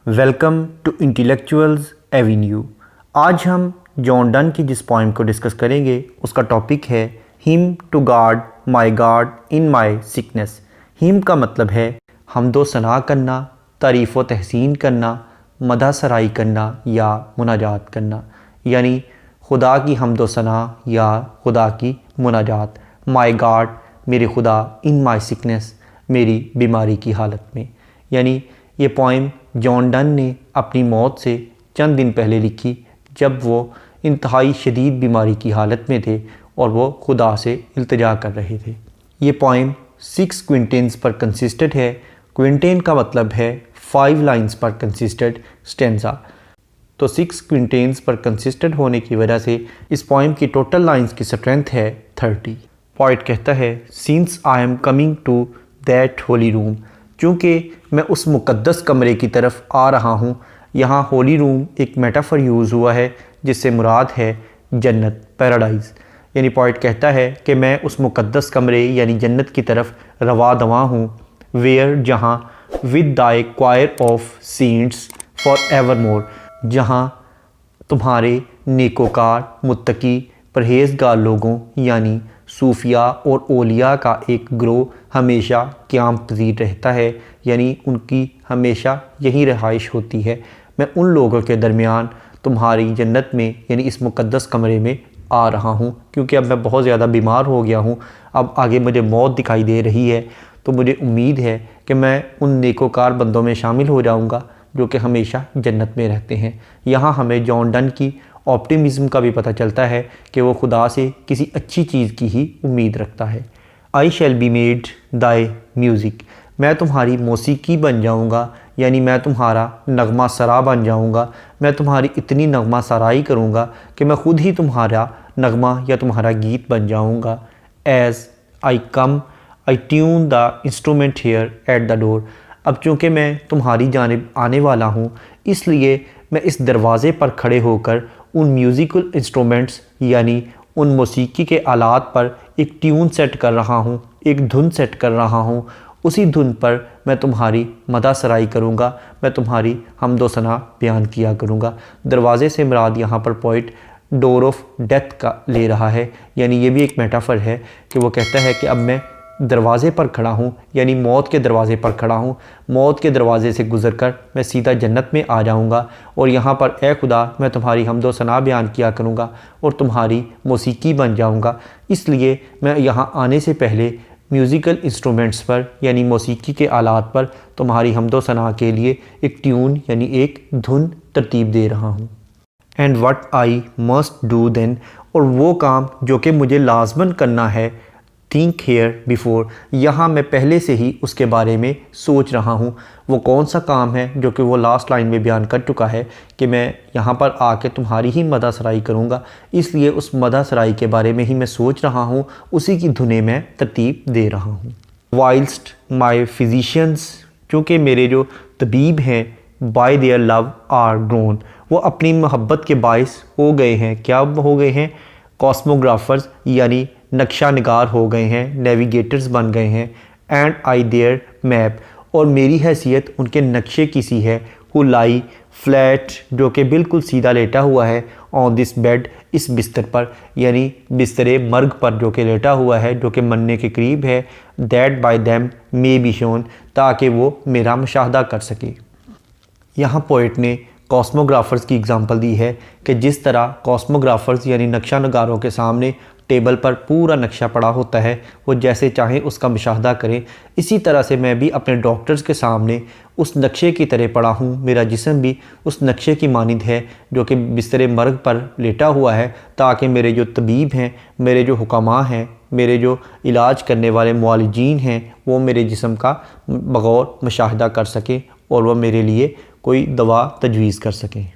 Welcome to intellectuals Avenue. आज हम John Donne की जिस पॉइंट को डिस्कस करेंगे उसका टॉपिक है hymn to God in my sickness. Hymn का मतलब है हमदो सना करना, तारीफ़ व तहसीन करना, मदह सराई करना या मुनाजात करना, यानी खुदा की हमदो सना या खुदा की मुनाजात। माय गॉड मेरे खुदा, इन माय सिकनेस मेरी बीमारी की हालत में। यानी ये पोइम जॉन डन ने अपनी मौत से चंद दिन पहले लिखी जब वो इंतहाई शदीद बीमारी की हालत में थे और वो खुदा से इल्तिजा कर रहे थे। ये पोइम 6 क्विंटेन्स पर कंसिस्टेड है। क्विंटेन का मतलब है 5 लाइंस पर कंसिस्टेड स्टेंजा। तो 6 क्विंटेन्स पर कंसिस्टेड होने की वजह से इस पोइम की टोटल लाइंस की स्ट्रेंथ है 30। पोइट कहता है since I am coming to that holy room, चूँकि मैं उस मुक़द्दस कमरे की तरफ आ रहा हूँ। यहाँ होली रूम एक मेटाफर यूज़ हुआ है जिससे मुराद है जन्नत, पैराडाइज़। यानी पोइट कहता है कि मैं उस मुक़द्दस कमरे यानी जन्नत की तरफ रवा दवा हूँ। वेयर जहाँ with thy choir of saints for evermore, जहाँ तुम्हारे नेकोकार, मुत्तकी, परहेज़गार लोगों यानी सूफिया और ओलिया का एक ग्रोह हमेशा क़याम पज़ीर रहता है, यानी उनकी हमेशा यही रहाइश होती है। मैं उन लोगों के दरमियान तुम्हारी जन्नत में यानी इस मुक़द्दस कमरे में आ रहा हूँ, क्योंकि अब मैं बहुत ज़्यादा बीमार हो गया हूँ। अब आगे मुझे मौत दिखाई दे रही है, तो मुझे उम्मीद है कि मैं उन नेकोकार बंदों में शामिल हो जाऊँगा जो कि हमेशा जन्नत में रहते हैं। यहाँ हमें जॉन डन की ऑप्टिमिज़म का भी पता चलता है कि वो खुदा से किसी अच्छी चीज़ की ही उम्मीद रखता है। I shall be made thy music, मैं तुम्हारी मौसीकी बन जाऊँगा, यानी मैं तुम्हारा नगमा सरा बन जाऊँगा। मैं तुम्हारी इतनी नगमा सराई करूँगा कि मैं ख़ुद ही तुम्हारा नगमा या तुम्हारा गीत बन जाऊँगा। As I come I tune the instrument here at the door, अब चूँकि मैं तुम्हारी जानिब आने वाला हूँ इसलिए मैं इस दरवाज़े पर खड़े होकर उन म्यूज़िकल इंस्ट्रूमेंट्स यानी उन मौसीकी के आलात पर एक ट्यून सेट कर रहा हूँ, एक धुन सेट कर रहा हूँ। उसी धुन पर मैं तुम्हारी मदा सराई करूँगा, मैं तुम्हारी हमदो सना बयान किया करूँगा। दरवाज़े से मुराद यहाँ पर पोइट डोर ऑफ डेथ का ले रहा है, यानी ये भी एक मेटाफर है कि वो कहता है कि अब मैं दरवाज़े पर खड़ा हूँ, यानी मौत के दरवाज़े पर खड़ा हूँ। मौत के दरवाज़े से गुज़रकर मैं सीधा जन्नत में आ जाऊँगा और यहाँ पर ए खुदा मैं तुम्हारी हमदो सना बयान किया करूँगा और तुम्हारी मौसीकी बन जाऊँगा। इसलिए मैं यहाँ आने से पहले म्यूज़िकल इंस्ट्रूमेंट्स पर यानी मौसीकी के आलात पर तुम्हारी हमदो सना के लिए एक ट्यून यानी एक धुन तरतीब दे रहा हूँ। And what I must do then, और वो काम जो कि मुझे लाजमन करना है, थिंक हेयर बिफोर, यहाँ मैं पहले से ही उसके बारे में सोच रहा हूँ। वो कौन सा काम है जो कि वो लास्ट लाइन में बयान कर चुका है कि मैं यहाँ पर आके तुम्हारी ही मदा सराई करूँगा, इसलिए उस मदा सराई के बारे में ही मैं सोच रहा हूँ, उसी की धुनें मैं तरतीब दे रहा हूँ। वाइल्स्ट माई फिजिशियंस, चूँकि मेरे जो तबीब हैं, by their love are grown, वो अपनी मोहब्बत के बायस हो गए हैं। क्या हो गए हैं? कॉस्मोग्राफर्स यानी नक्शा निगार हो गए हैं, नेविगेटर्स बन गए हैं। एंड आई देयर मैप, और मेरी हैसियत उनके नक्शे की सी है। हु लाई फ्लैट, जो कि बिल्कुल सीधा लेटा हुआ है। ऑन दिस बेड, इस बिस्तर पर, यानी बिस्तरे मर्ग पर जो कि लेटा हुआ है, जो कि मरने के करीब है। That bye them may be shown, ताकि वो मेरा मुशाहदा कर सके। यहाँ पोइट ने कॉस्मोग्राफर्स की एग्ज़ाम्पल दी है कि जिस तरह कॉस्मोग्राफर्स यानी नक्शा नगारों के सामने टेबल पर पूरा नक्शा पड़ा होता है, वो जैसे चाहें उसका मुशाहदा करें, इसी तरह से मैं भी अपने डॉक्टर्स के सामने उस नक्शे की तरह पड़ा हूँ। मेरा जिस्म भी उस नक्शे की मानिंद है जो कि बिस्तरे मर्ग पर लेटा हुआ है, ताकि मेरे जो तबीब हैं, मेरे जो हुक्मा हैं, मेरे जो इलाज करने वाले मुआलिजीन हैं, वो मेरे जिस्म का बगौर मुशाहदा कर सकें और वह मेरे लिए कोई दवा तजवीज़ कर सकें।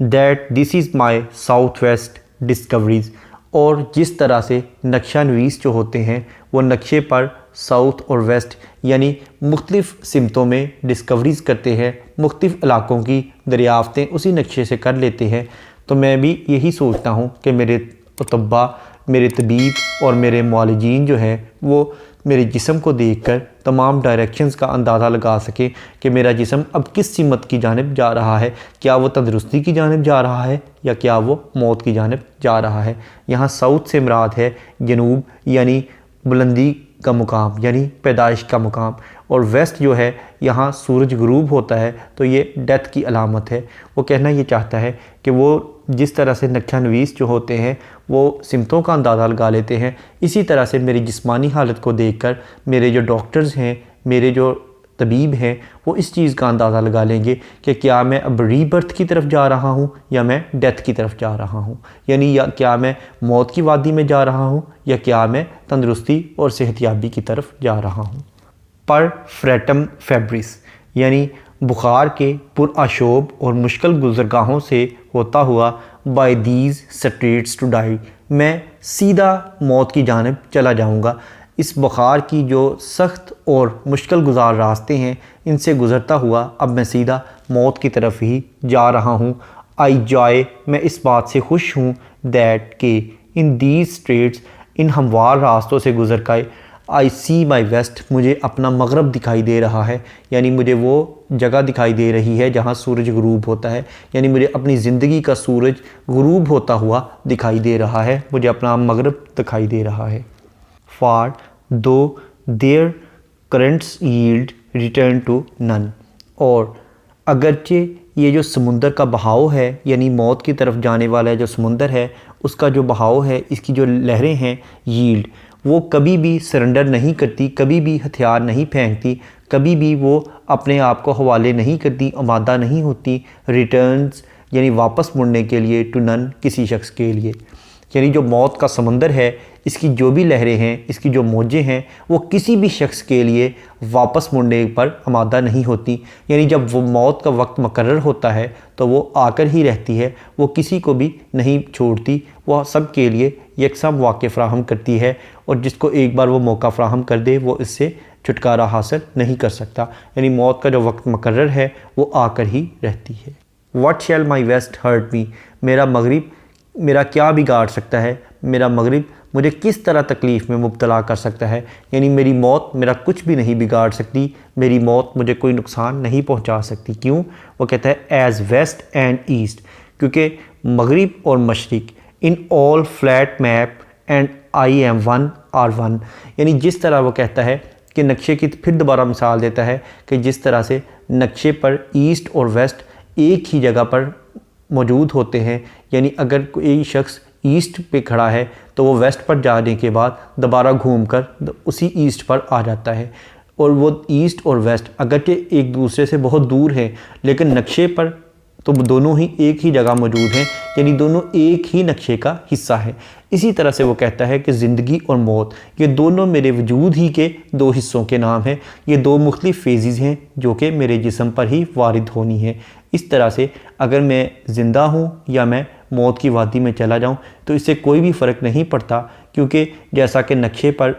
That this is my south west discoveries, और जिस तरह से नक्शा नवीस जो होते हैं वो नक्शे पर साउथ और वेस्ट यानी मुख्तलिफ़ सिमतों में डिस्कवरीज़ करते हैं, मुख्तलिफ़ इलाक़ों की दरियाफ़तें उसी नक्शे से कर लेते हैं। तो मैं भी यही सोचता हूँ कि मेरे तब्बा, मेरे तबीब और मेरे मुआलिजीन जो हैं वो मेरे जिस्म को देखकर तमाम डायरेक्शंस का अंदाज़ा लगा सके कि मेरा जिस्म अब किस सिमत की जानिब जा रहा है। क्या वो तंदुरुस्ती की जानिब जा रहा है या क्या वो मौत की जानिब जा रहा है। यहाँ साउथ से मुराद है जनूब यानी बुलंदी का मुकाम यानी पैदाइश का मुकाम, और वेस्ट जो है यहाँ सूरज गुरूब होता है तो ये डेथ की अलामत है। वो कहना ये चाहता है कि वो जिस तरह से नक्शा नवीस जो होते हैं वो सिमतों का अंदाज़ा लगा लेते हैं, इसी तरह से मेरी जिस्मानी हालत को देखकर मेरे जो डॉक्टर्स हैं, मेरे जो तबीब हैं, वो इस चीज़ का अंदाज़ा लगा लेंगे कि क्या मैं अब रीबर्थ की तरफ जा रहा हूँ या मैं डेथ की तरफ जा रहा हूँ, यानी या क्या मैं मौत की वादी में जा रहा हूँ या क्या मैं तंदुरुस्ती और सेहतियाबी की तरफ जा रहा हूँ। पर फ्रेटम फेब्रिस यानी बुखार के पुरआशोब और मुश्किल गुज़रगाहों से होता हुआ by these streets to die, मैं सीधा मौत की जानिब चला जाऊँगा। इस बुखार की जो सख्त और मुश्किल गुजार रास्ते हैं इनसे गुज़रता हुआ अब मैं सीधा मौत की तरफ ही जा रहा हूँ। आई जॉय, मैं इस बात से खुश हूँ दैट के इन दीज स्ट्रीट्स, इन हमवार रास्तों से गुज़र कर आई सी माई वेस्ट, मुझे अपना मगरब दिखाई दे रहा है, यानी मुझे वो जगह दिखाई दे रही है जहाँ सूरज गुरूब होता है, यानी मुझे अपनी ज़िंदगी का सूरज गुरूब होता हुआ दिखाई दे रहा है, मुझे अपना मगरब दिखाई दे रहा है। For though their currents yield return to none, और अगरचे ये जो समुंदर का बहाव है यानी मौत की तरफ जाने वाला जो समुंदर है उसका जो बहाव है, इसकी जो लहरें हैं यील्ड, वो कभी भी सरेंडर नहीं करती, कभी भी हथियार नहीं फेंकती, कभी भी वो अपने आप को हवाले नहीं करती, आमादा नहीं होती रिटर्न्स यानी वापस मुड़ने के लिए टू नन, किसी शख्स के लिए। यानी जो मौत का समंदर है इसकी जो भी लहरें हैं, इसकी जो मौजें हैं, वो किसी भी शख्स के लिए वापस मुड़ने पर आमादा नहीं होती। यानी जब वो मौत का वक्त मुकर्रर होता है तो वो आकर ही रहती है, वो किसी को भी नहीं छोड़ती, वह सब के लिए यकसा मौक़े फ़राहम करती है, और जिसको एक बार वो मौका फ़राहम कर दे वो इससे छुटकारा हासिल नहीं कर सकता। यानी मौत का जो वक्त मुकर्रर है वो आकर ही रहती है। What shall my west hurt me, मेरा मगरिब मेरा क्या बिगाड़ सकता है, मेरा मगरिब मुझे किस तरह तकलीफ़ में मुब्तला कर सकता है। यानी मेरी मौत मेरा कुछ भी नहीं बिगाड़ सकती, मेरी मौत मुझे कोई नुकसान नहीं पहुंचा सकती। क्यों? वो कहता है एज़ वेस्ट एंड ईस्ट, क्योंकि मगरिब और मशरिक in all flat map and I am one are one, यानी जिस तरह वो कहता है कि नक्शे की फिर दोबारा मिसाल देता है कि जिस तरह से नक्शे पर ईस्ट और वेस्ट एक ही जगह पर मौजूद होते हैं, यानी अगर कोई शख्स ईस्ट पे खड़ा है तो वो वेस्ट पर जाने के बाद दोबारा घूमकर उसी ईस्ट पर आ जाता है, और वो ईस्ट और वेस्ट अगरचे एक दूसरे से बहुत दूर हैं लेकिन नक्शे पर तो दोनों ही एक ही जगह मौजूद हैं, यानी दोनों एक ही नक्शे का हिस्सा है। इसी तरह से वो कहता है कि ज़िंदगी और मौत ये दोनों मेरे वजूद ही के दो हिस्सों के नाम हैं, ये दो मुख्तलिफ़ फेज़ेज़ हैं जो कि मेरे जिस्म पर ही वारिद होनी है। इस तरह से अगर मैं ज़िंदा हूँ या मैं मौत की वादी में चला जाऊँ तो इससे कोई भी फ़र्क नहीं पड़ता, क्योंकि जैसा कि नक्शे पर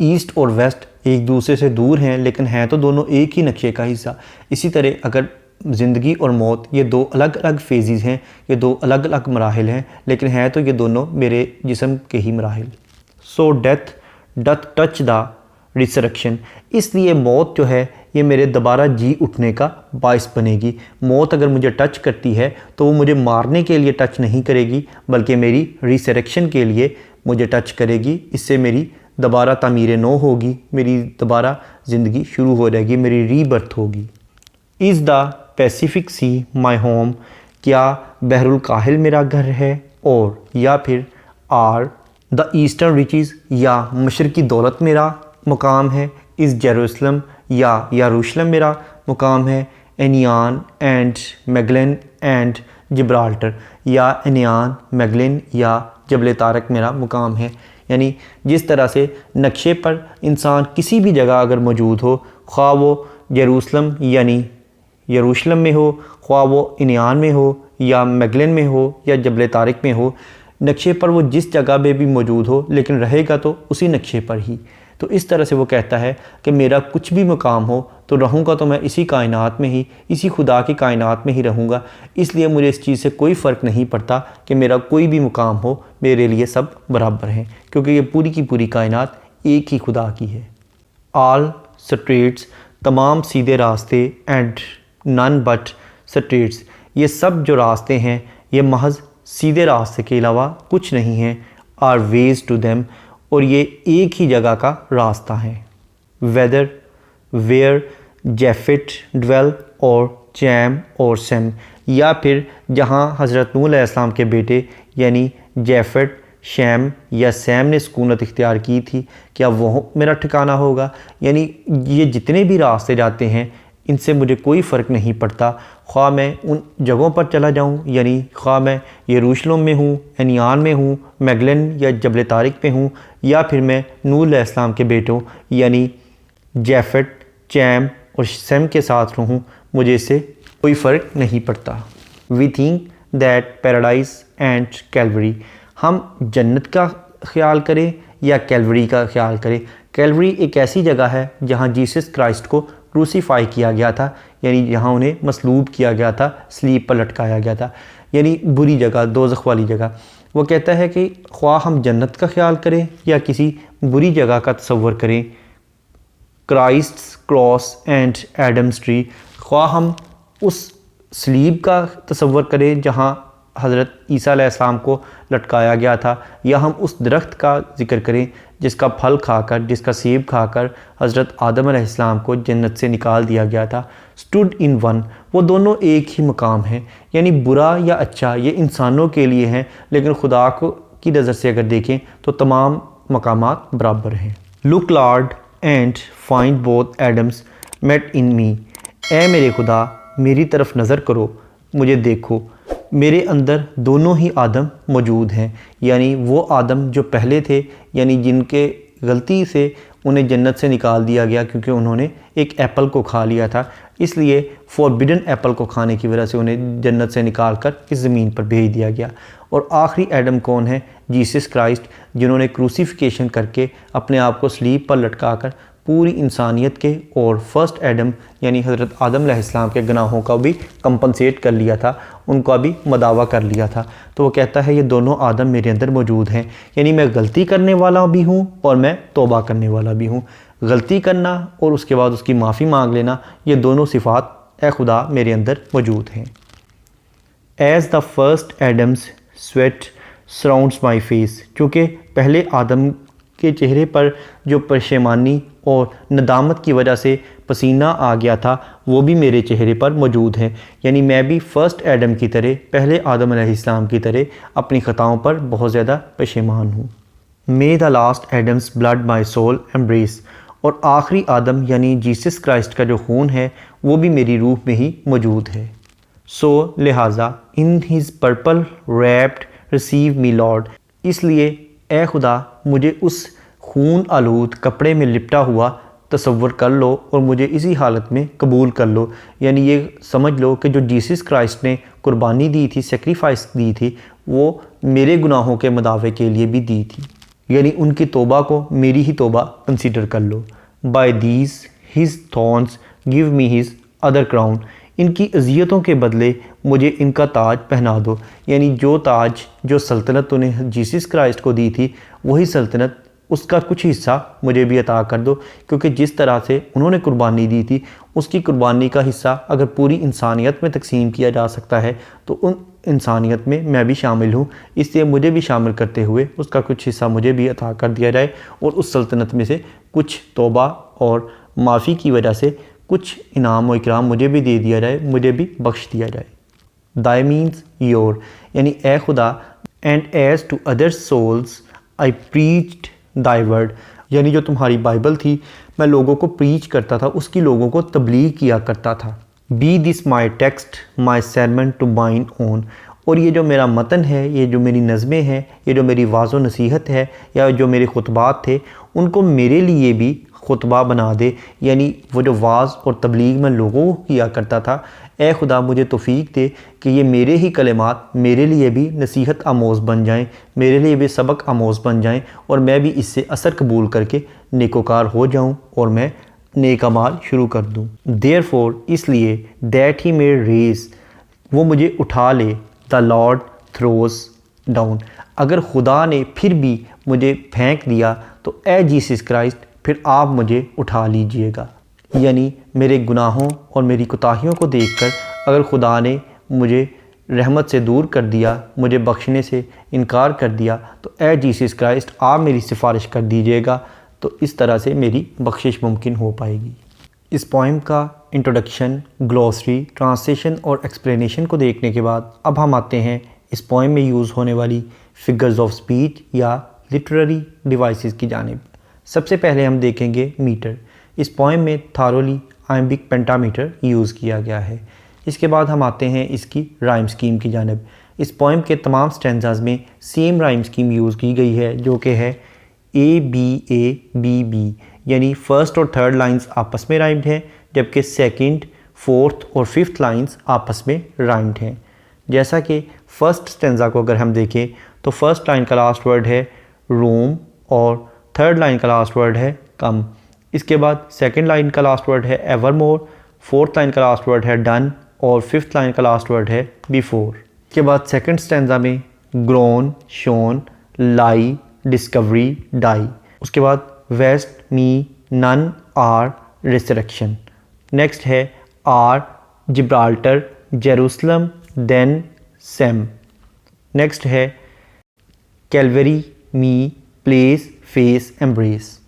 ईस्ट और वेस्ट एक दूसरे से दूर हैं लेकिन हैं तो दोनों एक ही नक्शे का हिस्सा। इसी तरह अगर ज़िंदगी और मौत ये दो अलग अलग फेज़ेज़ हैं, ये दो अलग अलग मराहिल हैं, लेकिन हैं तो ये दोनों मेरे जिस्म के ही मराहिल। So death doth touch the resurrection, इसलिए मौत जो है ये मेरे दोबारा जी उठने का बाइस बनेगी। मौत अगर मुझे टच करती है तो वो मुझे मारने के लिए टच नहीं करेगी बल्कि मेरी रिसरेक्शन के लिए मुझे टच करेगी। इससे मेरी दोबारा तामीर नो होगी, मेरी दोबारा ज़िंदगी शुरू हो जाएगी, मेरी रीबर्थ होगी। Is the Pacific C my home, क्या बहरुल काहिल मेरा घर है, और या फिर आर द ईस्टर्न रिचेज़, या मशरकी दौलत मेरा मुकाम है। इज़ जेरूसलम, या यरूशलेम मेरा मुकाम है। एनियान एंड मैगलन एंड जिब्राल्टर, या एनियान मैगलन या जबल तारक मेरा मुकाम है। यानी जिस तरह से नक्शे पर इंसान किसी भी जगह अगर मौजूद हो, ख्वाह वो जेरूसलम यानी यरूशलेम में हो, ख्वाह वो इनियान में हो या मैगलन में हो या जबल तारिक में हो, नक्शे पर वो जिस जगह पे भी मौजूद हो लेकिन रहेगा तो उसी नक्शे पर ही। तो इस तरह से वो कहता है कि मेरा कुछ भी मुकाम हो तो रहूँगा तो मैं इसी कायनात में ही, इसी खुदा की कायनात में ही रहूँगा। इसलिए मुझे इस चीज़ से कोई फ़र्क नहीं पड़ता कि मेरा कोई भी मुकाम हो, मेरे लिए सब बराबर हैं, क्योंकि ये पूरी की पूरी कायनात एक ही खुदा की है। ऑल स्ट्रीट्स, तमाम सीधे रास्ते, एंड नन बट स्ट्रीट्स, ये सब जो रास्ते हैं ये महज सीधे रास्ते के अलावा कुछ नहीं हैं, आर वेज टू देम, और ये एक ही जगह का रास्ता है। वेदर वेयर जेफिट ड्वेल और जैम और सेम, या फिर जहाँ हज़रत नूह अलैहिस्सलाम के बेटे यानी जेफिट, शैम या सैम ने सुकूनत इख्तियार की थी, क्या वो मेरा ठिकाना होगा। यानी ये जितने भी रास्ते जाते हैं इनसे मुझे कोई फ़र्क नहीं पड़ता, ख्वाह मैं उन जगहों पर चला जाऊँ, यानी ख्वाह मैं यरूशलेम में हूँ, एनियान में हूँ, मैगलन या जबल तारिक पे हूँ, या फिर मैं नूह अलैहिस्सलाम के बेटों यानी जेफिट, चैम और सैम के साथ रहूँ, मुझे इससे कोई फ़र्क नहीं पड़ता। We think that paradise and Calvary, हम जन्नत का ख्याल करें या कैलवरी का ख्याल करें। कैलवरी एक ऐसी जगह है जहाँ जीसस क्राइस्ट को क्रूसीफाई किया गया था, यानी जहाँ उन्हें मसलूब किया गया था, स्लीप पर लटकाया गया था, यानी बुरी जगह, दोज़ख वाली जगह। वो कहता है कि ख्वाह हम जन्नत का ख्याल करें या किसी बुरी जगह का तसव्वुर करें, क्राइस्ट्स क्रॉस एंड एडम्स ट्री, ख्वाह हम उस स्लीब का तसव्वुर करें जहाँ हज़रत ईसा अलैहिस्सलाम को लटकाया गया था, या हम उस दरख्त का ज़िक्र करें जिसका फल खाकर, जिसका सेब खाकर हज़रत आदम अलैहिस्सलाम को जन्नत से निकाल दिया गया था। स्टूड इन वन, वो दोनों एक ही मकाम हैं, यानी बुरा या अच्छा ये इंसानों के लिए हैं, लेकिन खुदा को की नज़र से अगर देखें तो तमाम मकामात बराबर हैं। Look lord and find both Adams met in me, ए मेरे खुदा मेरी तरफ नज़र करो, मुझे देखो, मेरे अंदर दोनों ही आदम मौजूद हैं, यानी वो आदम जो पहले थे, यानी जिनके गलती से उन्हें जन्नत से निकाल दिया गया क्योंकि उन्होंने एक एप्पल को खा लिया था, इसलिए फॉरबिडन एप्पल को खाने की वजह से उन्हें जन्नत से निकाल कर इस ज़मीन पर भेज दिया गया। और आखिरी एडम कौन है? जीसस क्राइस्ट, जिन्होंने क्रूसीफिकेशन करके अपने आप को स्लीब पर लटका कर पूरी इंसानियत के और फर्स्ट एडम यानी हज़रत आदम अलैहिस्सलाम के गुनाहों का भी कंपनसेट कर लिया था, उनका भी मदावा कर लिया था। तो वो कहता है ये दोनों आदम मेरे अंदर मौजूद हैं, यानी मैं गलती करने वाला भी हूँ और मैं तौबा करने वाला भी हूँ। गलती करना और उसके बाद उसकी माफ़ी मांग लेना, ये दोनों सिफ़ात ए खुदा मेरे अंदर मौजूद हैं। As the first Adam's sweat surrounds my face, चूँकि पहले आदम के चेहरे पर जो परेशानी और नदामत की वजह से पसीना आ गया था वो भी मेरे चेहरे पर मौजूद है, यानी मैं भी फ़र्स्ट एडम की तरह, पहले आदम अलैहिस्सलाम की तरह अपनी ख़ताओं पर बहुत ज़्यादा परेशान हूँ। May the last Adam's blood my soul embrace, और आखिरी आदम यानी जीसस क्राइस्ट का जो खून है वो भी मेरी रूह में ही मौजूद है। सो लिहाजा in his purple wrapped receive me Lord, इसलिए ए खुदा मुझे उस खून आलूद कपड़े में लिपटा हुआ तसव्वुर कर लो और मुझे इसी हालत में कबूल कर लो। यानी ये समझ लो कि जो जीसस क्राइस्ट ने कुर्बानी दी थी, सेक्रीफाइस दी थी, वो मेरे गुनाहों के मदावे के लिए भी दी थी, यानी उनकी तौबा को मेरी ही तौबा कंसीडर कर लो। By these his thorns give me his other crown, इनकी अजियतों के बदले मुझे इनका ताज पहना दो, यानी जो ताज, जो सल्तनत उन्हें जीसस क्राइस्ट को दी थी वही सल्तनत, उसका कुछ हिस्सा मुझे भी अता कर दो, क्योंकि जिस तरह से उन्होंने कुर्बानी दी थी उसकी कुर्बानी का हिस्सा अगर पूरी इंसानियत में तकसीम किया जा सकता है तो उन इंसानियत में मैं भी शामिल हूँ, इसलिए मुझे भी शामिल करते हुए उसका कुछ हिस्सा मुझे भी अता कर दिया जाए और उस सल्तनत में से कुछ तौबा और माफ़ी की वजह से कुछ इनाम व इकराम मुझे भी दे दिया जाए, मुझे भी बख्श दिया जाए। दाई मीन्स योर, यानी ए खुदा, and as to other souls I preached thy word, यानी जो तुम्हारी बाइबल थी मैं लोगों को प्रीच करता था, उसकी लोगों को तबलीग किया करता था। Be this my text my sermon to mine own, और ये जो मेरा मतन है, ये जो मेरी नज़में हैं, ये जो मेरी वाज़ो नसीहत है या जो मेरे खुतबात थे उनको मेरे लिए भी खुतबा बना दे, यानी वो जो वाज़ और तबलीग मैं लोगों को किया करता था, ए खुदा मुझे तौफीक दे कि ये मेरे ही कलिमात मेरे लिए भी नसीहत आमोज़ बन जाएं, मेरे लिए भी सबक आमोज़ बन जाएं और मैं भी इससे असर कबूल करके नेकोकार हो जाऊं और मैं नेक अमाल शुरू कर दूं। देयरफॉर, इसलिए, दैट ही मे रेज, वो मुझे उठा ले, द लॉर्ड थ्रोज डाउन, अगर खुदा ने फिर भी मुझे फेंक दिया तो ए जीसस क्राइस्ट फिर आप मुझे उठा लीजिएगा। यानी मेरे गुनाहों और मेरी कोताहियों को देखकर अगर खुदा ने मुझे रहमत से दूर कर दिया, मुझे बख्शने से इनकार कर दिया, तो ए जीसस क्राइस्ट आप मेरी सिफारिश कर दीजिएगा, तो इस तरह से मेरी बख्शिश मुमकिन हो पाएगी। इस पोइम का इंट्रोडक्शन, ग्लॉसरी, ट्रांसलेशन और एक्सप्लेनेशन को देखने के बाद अब हम आते हैं इस पोइम में यूज़ होने वाली फिगर्स ऑफ स्पीच या लिटरेरी डिवाइसेस की जानिब। सबसे पहले हम देखेंगे मीटर। इस पोइम में थारोली आइम्बिक पेंटामीटर यूज़ किया गया है। इसके बाद हम आते हैं इसकी राइम स्कीम की जानिब। इस पोइम के तमाम स्टैंजाज में सेम राइम स्कीम यूज़ की गई है, जो कि है A-B-A-B-B, यानी फर्स्ट और थर्ड लाइंस आपस में राइम्ड हैं, जबकि सेकंड, फोर्थ और फिफ्थ लाइंस आपस में राइम्ड हैं। जैसा कि फर्स्ट स्टैंजा को अगर हम देखें तो फर्स्ट लाइन का लास्ट वर्ड है रूम और थर्ड लाइन का लास्ट वर्ड है कम। इसके बाद सेकंड लाइन का लास्ट वर्ड है एवरमोर, फोर्थ लाइन का लास्ट वर्ड है डन और फिफ्थ लाइन का लास्ट वर्ड है बिफोर। इसके बाद सेकंड स्टैंजा में grown, shown, lie, discovery, die. उसके बाद west, me, none, are, resurrection. Next है are, Gibraltar, Jerusalem, then, same. Next है कैलवरी, मी, प्लेस, फेस, एम्ब्रेस।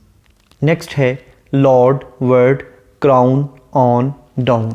नेक्स्ट है Lord, word, crown, on, down.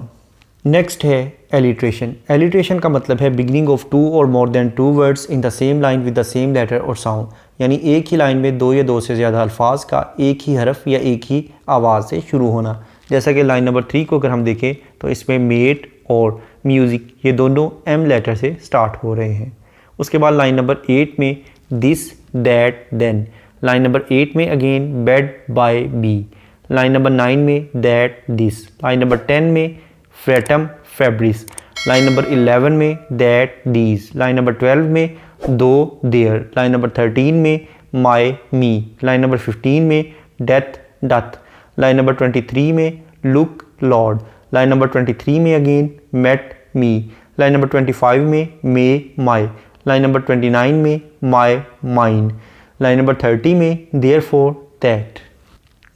Next है alliteration. Alliteration का मतलब है beginning of two or more than two words in the same line with the same letter or sound, यानी एक ही line में दो या दो से ज़्यादा अल्फाज का एक ही हरफ या एक ही आवाज़ से शुरू होना। जैसा कि लाइन नंबर 3 को अगर हम देखें तो इसमें मेट और म्यूज़िक ये दोनों एम लेटर से स्टार्ट हो रहे हैं। उसके बाद लाइन नंबर 8 में this, that, then. Line number 8 में again bed, by, be. Line number 9 में दैट, दिस। लाइन नंबर 10 में फ्रेटम, फैब्रिस। लाइन नंबर 11 में दैट, दीज। लाइन नंबर 12 में दो, देयर। लाइन नंबर 13 में माई, मी। लाइन नंबर 15 में डेथ, डथ। लाइन नंबर 23 में लुक, लॉर्ड। लाइन नंबर 23 में अगेन मेट, मी। Line number 25 में मे, माई। लाइन नंबर 29 में माई, माइन। लाइन नंबर 30 में देयरफॉर, दैट।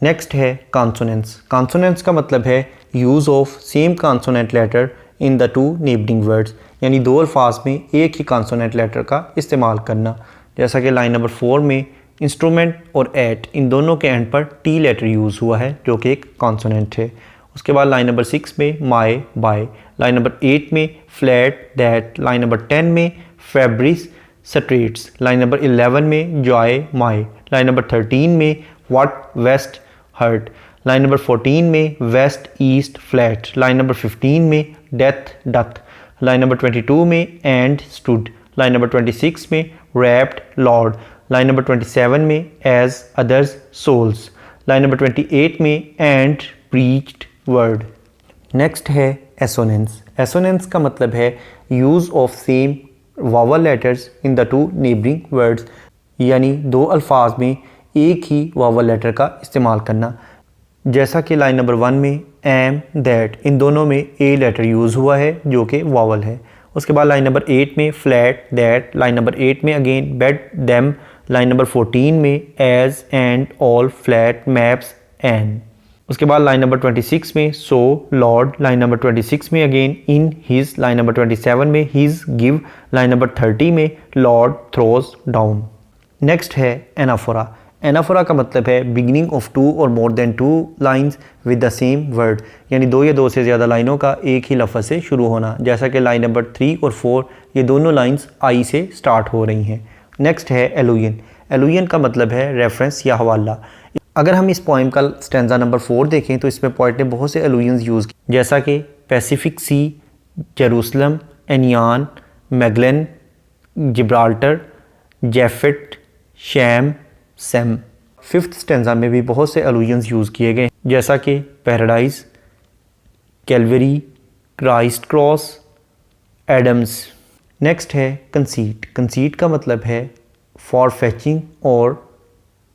नेक्स्ट है कॉन्सोनेंट्स। कॉन्सोनेंट्स का मतलब है use of same consonant letter in the two neighbouring words, यानी दो अल्फाज में एक ही कॉन्सोनेंट लेटर का इस्तेमाल करना। जैसा कि लाइन नंबर 4 में इंस्ट्रूमेंट और एट इन दोनों के एंड पर टी लेटर यूज़ हुआ है, जो कि एक कॉन्सोनेंट है। उसके बाद लाइन नंबर 6 में माई, बाय। लाइन नंबर 8 में फ्लैट, दैट। लाइन नंबर 10 में फैब्रिस, स्ट्रीट्स। लाइन नंबर 11 में जॉय, माई। लाइन नंबर 13 में what, west, hurt. Line number 14 में west, east, flat. Line number 15 में डेथ, डथ। लाइन नंबर 22 में एंड, स्टूड। लाइन नंबर 26 में wrapped, Lord. Line number 27 में as, others, souls. Line number 28 में and, preached, word. Next है assonance. Assonance का मतलब है use of same vowel letters in the two neighbouring words, यानी दो अल्फाज में एक ही वावल लेटर का इस्तेमाल करना। जैसा कि लाइन नंबर 1 में एम, दैट इन दोनों में ए लेटर यूज़ हुआ है, जो कि वावल है। उसके बाद लाइन नंबर 8 में फ्लैट, दैट। लाइन नंबर 8 में again bed, them. Line number 14 में as, and, all, flat, maps, and. उसके बाद लाइन नंबर 26 में सो, लॉर्ड। लाइन नंबर 26 में again in, his. Line number 27 में हिज, गिव। लाइन नंबर 30 में Lord, throws, down. Next है anaphora. Anaphora का मतलब है beginning of two or more than two lines with the same word, यानी दो या दो से ज़्यादा लाइनों का एक ही लफ्ज़ से शुरू होना। जैसा कि लाइन नंबर 3 और 4 ये दोनों लाइंस आई से स्टार्ट हो रही हैं। नेक्स्ट है एलुयन। एलुयन का मतलब है रेफरेंस या हवाला। अगर हम इस पोइम का स्टैंजा नंबर 4 देखें तो इसमें पोइट ने बहुत से एलुयंस यूज़ किए, जैसा कि Pacific sea, Jerusalem, Anyan, Magellan, Gibraltar, Japhet, Cham, Sem. Fifth stanza में भी बहुत से एलुजन्स यूज़ किए गए, जैसा कि paradise, Calvary, Christ cross, Adams. Next है कंसीट। कंसीट का मतलब है फॉर फैचिंग और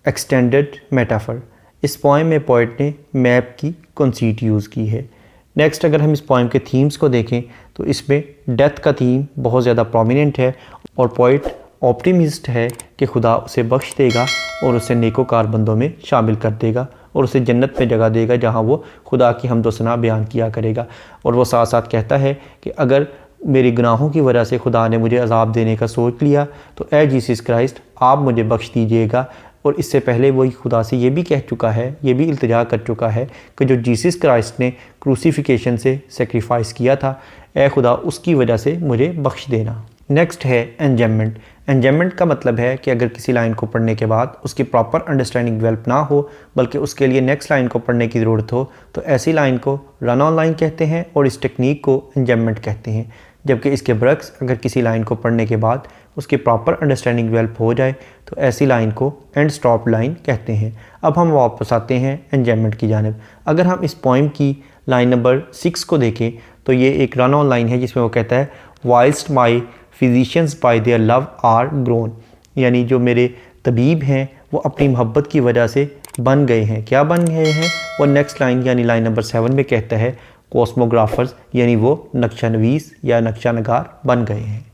एक्सटेंडेड मेटाफर। इस पोएम में पोइट ने मैप की कंसीट यूज़ की है। नेक्स्ट अगर हम इस पोएम के थीम्स को देखें तो इसमें डेथ का थीम बहुत ज़्यादा प्रोमिनेंट है और पोइट ऑप्टिमिस्ट है कि खुदा उसे बख्श देगा और उसे नेकोकार बंदों में शामिल कर देगा और उसे जन्नत पे जगह देगा जहाँ वो खुदा की हम्द व सना बयान किया करेगा। और वो साथ साथ कहता है कि अगर मेरे गुनाहों की वजह से खुदा ने मुझे अजाब देने का सोच लिया तो ए जीसस क्राइस्ट आप मुझे बख्श दीजिएगा। और इससे पहले वही खुदा से ये भी कह चुका है, ये भी इल्तिजा कर चुका है कि जो जीसस क्राइस्ट ने क्रूसीफिकेशन से सेक्रीफाइस किया था, ए खुदा उसकी वजह से मुझे बख्श देना। नेक्स्ट है एंजॉयमेंट। एंजॉयमेंट का मतलब है कि अगर किसी लाइन को पढ़ने के बाद उसकी प्रॉपर अंडरस्टैंडिंग डेवलप ना हो बल्कि उसके लिए नेक्स्ट लाइन को पढ़ने की ज़रूरत हो तो ऐसी लाइन को रन ऑन लाइन कहते हैं और इस टेक्निक को एंजॉयमेंट कहते हैं। जबकि इसके बरक्स अगर किसी लाइन को पढ़ने के बाद उसकी प्रॉपर अंडरस्टैंडिंग डेवलप हो जाए तो ऐसी लाइन को एंड स्टॉप लाइन कहते हैं। अब हम वापस आते हैं एंजॉयमेंट की जानिब। अगर हम इस पोइम की लाइन नंबर 6 को देखें तो ये एक रन ऑन लाइन है जिसमें वो कहता है whilst my physicians by their love are grown, यानी जो मेरे तबीब हैं वो अपनी मोहब्बत की वजह से बन गए हैं। क्या बन गए हैं? वो नेक्स्ट लाइन यानी लाइन नंबर 7 में कहता है कॉस्मोग्राफर्स, यानी वो नक्शा नवीस या नक्शा नगार बन गए हैं।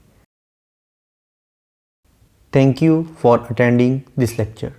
Thank you for attending this lecture.